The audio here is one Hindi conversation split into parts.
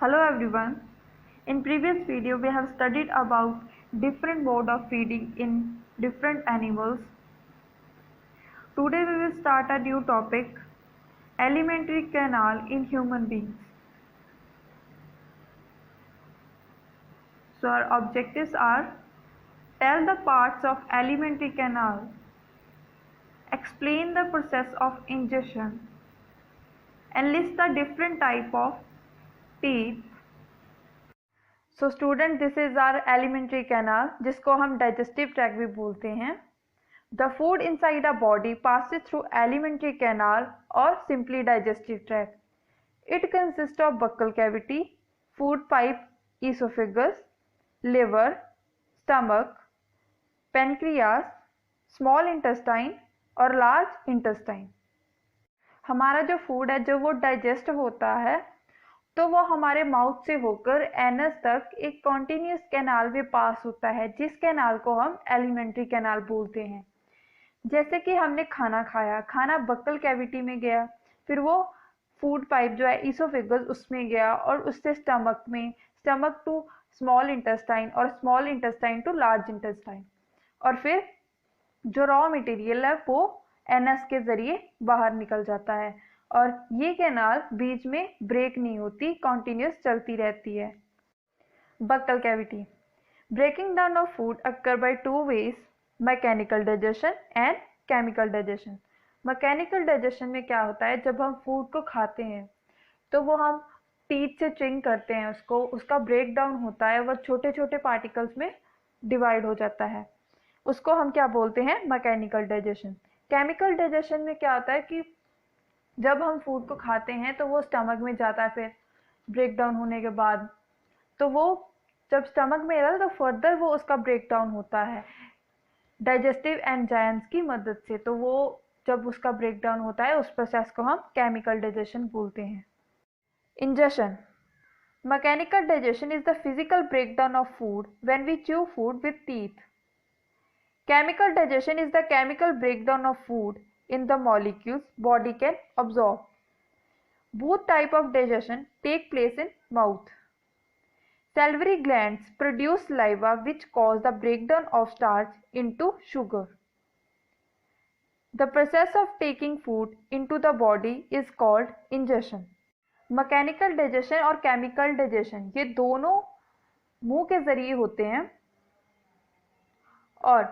Hello everyone. In previous video we have studied about different mode of feeding in different animals. Today we will start a new topic, alimentary canal in human beings. So our objectives are: tell the parts of alimentary canal, explain the process of ingestion, and list the different type of teeth. So student, this is our alimentary canal, जिसको हम digestive tract भी बोलते हैं. The food inside a body passes through alimentary canal or simply digestive tract. It consists of buccal cavity, food pipe, esophagus, liver, stomach, pancreas, small intestine और large intestine. हमारा जो फूड है जब वो डाइजेस्ट होता है तो वो हमारे माउथ से होकर एनस तक एक कॉन्टिन्यूस कैनाल में पास होता है, जिस कैनाल को हम एलिमेंट्री कैनाल बोलते हैं. जैसे कि हमने खाना खाया, खाना बक्कल कैविटी में गया, फिर वो फूड पाइप जो है ईसोफेगस उसमें गया और उससे स्टमक में, स्टमक टू स्मॉल इंटेस्टाइन और small intestine to large intestine, और फिर जो रॉ मटेरियल है वो एनस के जरिए बाहर निकल जाता है. और ये कैनाल बीच में ब्रेक नहीं होती, कॉन्टिन्यूस चलती रहती है. Buccal cavity. Breaking down of food occur by two ways, mechanical digestion and chemical digestion. Mechanical digestion में क्या होता है, जब हम फूड को खाते हैं तो वो हम टीथ से च्विंग करते हैं उसको, उसका ब्रेक डाउन होता है, वो छोटे छोटे पार्टिकल्स में डिवाइड हो जाता है, उसको हम क्या बोलते हैं, मैकेनिकल डाइजेशन. केमिकल डाइजेशन में क्या होता है कि जब हम फूड को खाते हैं तो वो स्टमक में जाता है, फिर ब्रेक डाउन होने के बाद तो वो जब स्टमक में रहता है तो फर्दर वो उसका ब्रेक डाउन होता है डाइजेस्टिव एंजाइम्स की मदद से. तो वो जब उसका ब्रेक डाउन होता है उस प्रोसेस को हम केमिकल डाइजेशन बोलते हैं. Ingestion. Mechanical digestion is the physical break down of food when we chew food with teeth. Chemical digestion is the chemical breakdown of food in the molecules body can absorb. Both type of digestion take place in mouth. Salivary glands produce saliva which cause the breakdown of starch into sugar. The process of taking food into the body is called ingestion. Mechanical digestion और chemical digestion ये दोनों मुंह के जरिए होते हैं और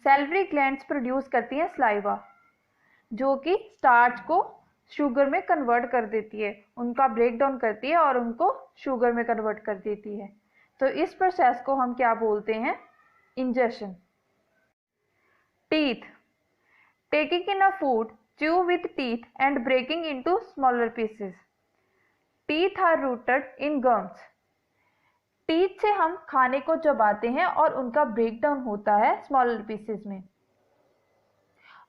सैलिवरी ग्लैंड्स प्रोड्यूस करती हैं स्लाइवा, जो कि स्टार्च को शुगर में कन्वर्ट कर देती है, उनका ब्रेक डाउन करती है और उनको शुगर में कन्वर्ट कर देती है. तो इस प्रोसेस को हम क्या बोलते हैं, ingestion. Teeth. Taking in a food, chew with teeth and breaking into smaller pieces. Teeth are rooted in gums. Teeth से हम खाने को चबाते हैं और उनका ब्रेक डाउन होता है स्मॉलर पीसेस में.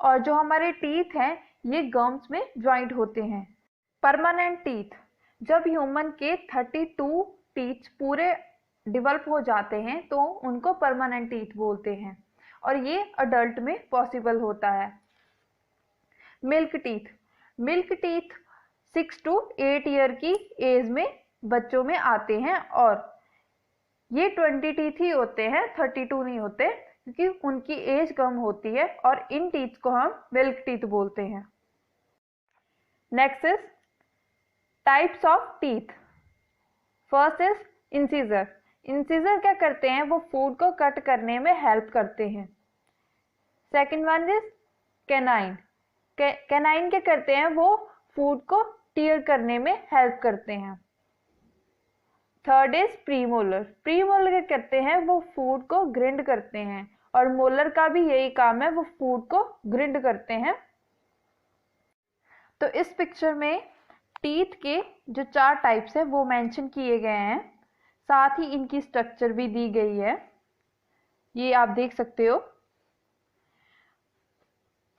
और जो हमारे टीथ हैं ये गम्स में ज्वाइंट होते हैं. Permanent teeth. जब ह्यूमन के 32 टीथ पूरे डेवलप हो जाते हैं तो उनको परमानेंट टीथ बोलते हैं और ये अडल्ट में पॉसिबल होता है. Milk teeth. Milk teeth 6 to 8 year की एज में बच्चों में आते हैं और ये 20 टीथ ही होते हैं, 32 नहीं होते, क्योंकि उनकी एज कम होती है और इन टीथ को हम मिल्क टीथ बोलते हैं. Next is types of teeth. First is incisor. Incisor क्या करते हैं, वो फूड को कट करने में हेल्प करते हैं. Second one is canine. Canine क्या करते हैं, वो फूड को टीयर करने में हेल्प करते हैं. Third is premolar. प्रीमोलर क्या करते हैं, वो फूड को ग्रिंड करते हैं और मोलर का भी यही काम है, वो फूड को ग्रिंड करते हैं. तो इस पिक्चर में टीथ के जो 4 टाइप्स है वो मेंशन किए गए हैं, साथ ही इनकी स्ट्रक्चर भी दी गई है, ये आप देख सकते हो.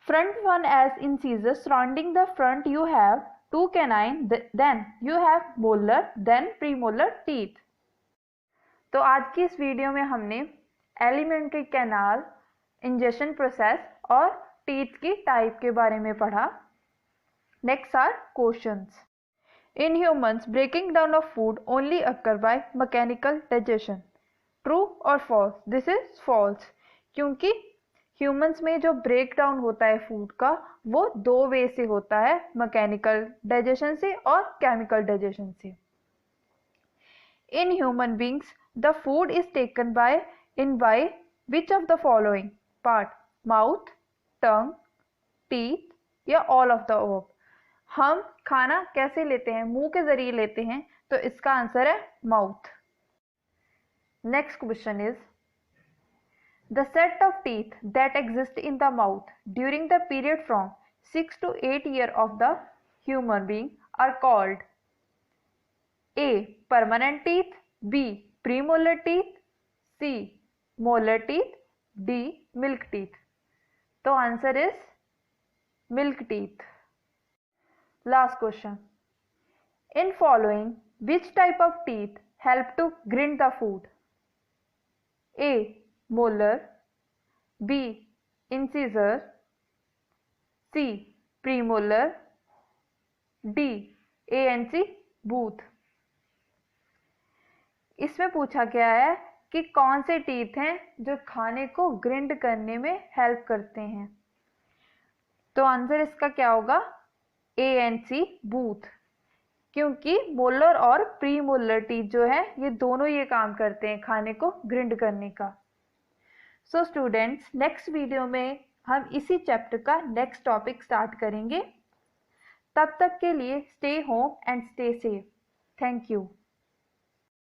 Front one edge incisor surrounding the front you have 2 canine, then you have molar, then premolar teeth. तो आज की इस वीडियो में हमने एलिमेंट्री कैनाल, इंजेशन प्रोसेस और टीथ की टाइप के बारे में पढ़ा. Next are questions. In humans, breaking down of food only occur by mechanical digestion. True or false? This is false. क्योंकि humans में जो break down होता है food का वो 2 वे से होता है, mechanical digestion से और chemical digestion से. In human beings, the food is taken by which of the following part? Mouth, tongue, teeth या all of the above. हम खाना कैसे लेते हैं? मुंह के जरिए लेते हैं, तो इसका आंसर है mouth. Next question is the set of teeth that exist in the mouth during the period from 6 to 8 years of the human being are called A. permanent teeth, B. premolar teeth, C. molar teeth, D. milk teeth. तो answer is milk teeth. Last question. In following, which type of teeth help to grind the food? A. molar, B. incisor, C. premolar, D. ANC booth. इसमें पूछा गया है कि कौन से टीथ हैं जो खाने को ग्रिंड करने में हेल्प करते हैं. तो आंसर इसका क्या होगा? ANC booth. क्योंकि मोलर और प्री मोलर टीथ जो है ये दोनों ये काम करते हैं खाने को ग्रिंड करने का. सो स्टूडेंट्स, नेक्स्ट वीडियो में हम इसी चैप्टर का नेक्स्ट टॉपिक स्टार्ट करेंगे. तब तक के लिए stay home and stay safe. Thank you.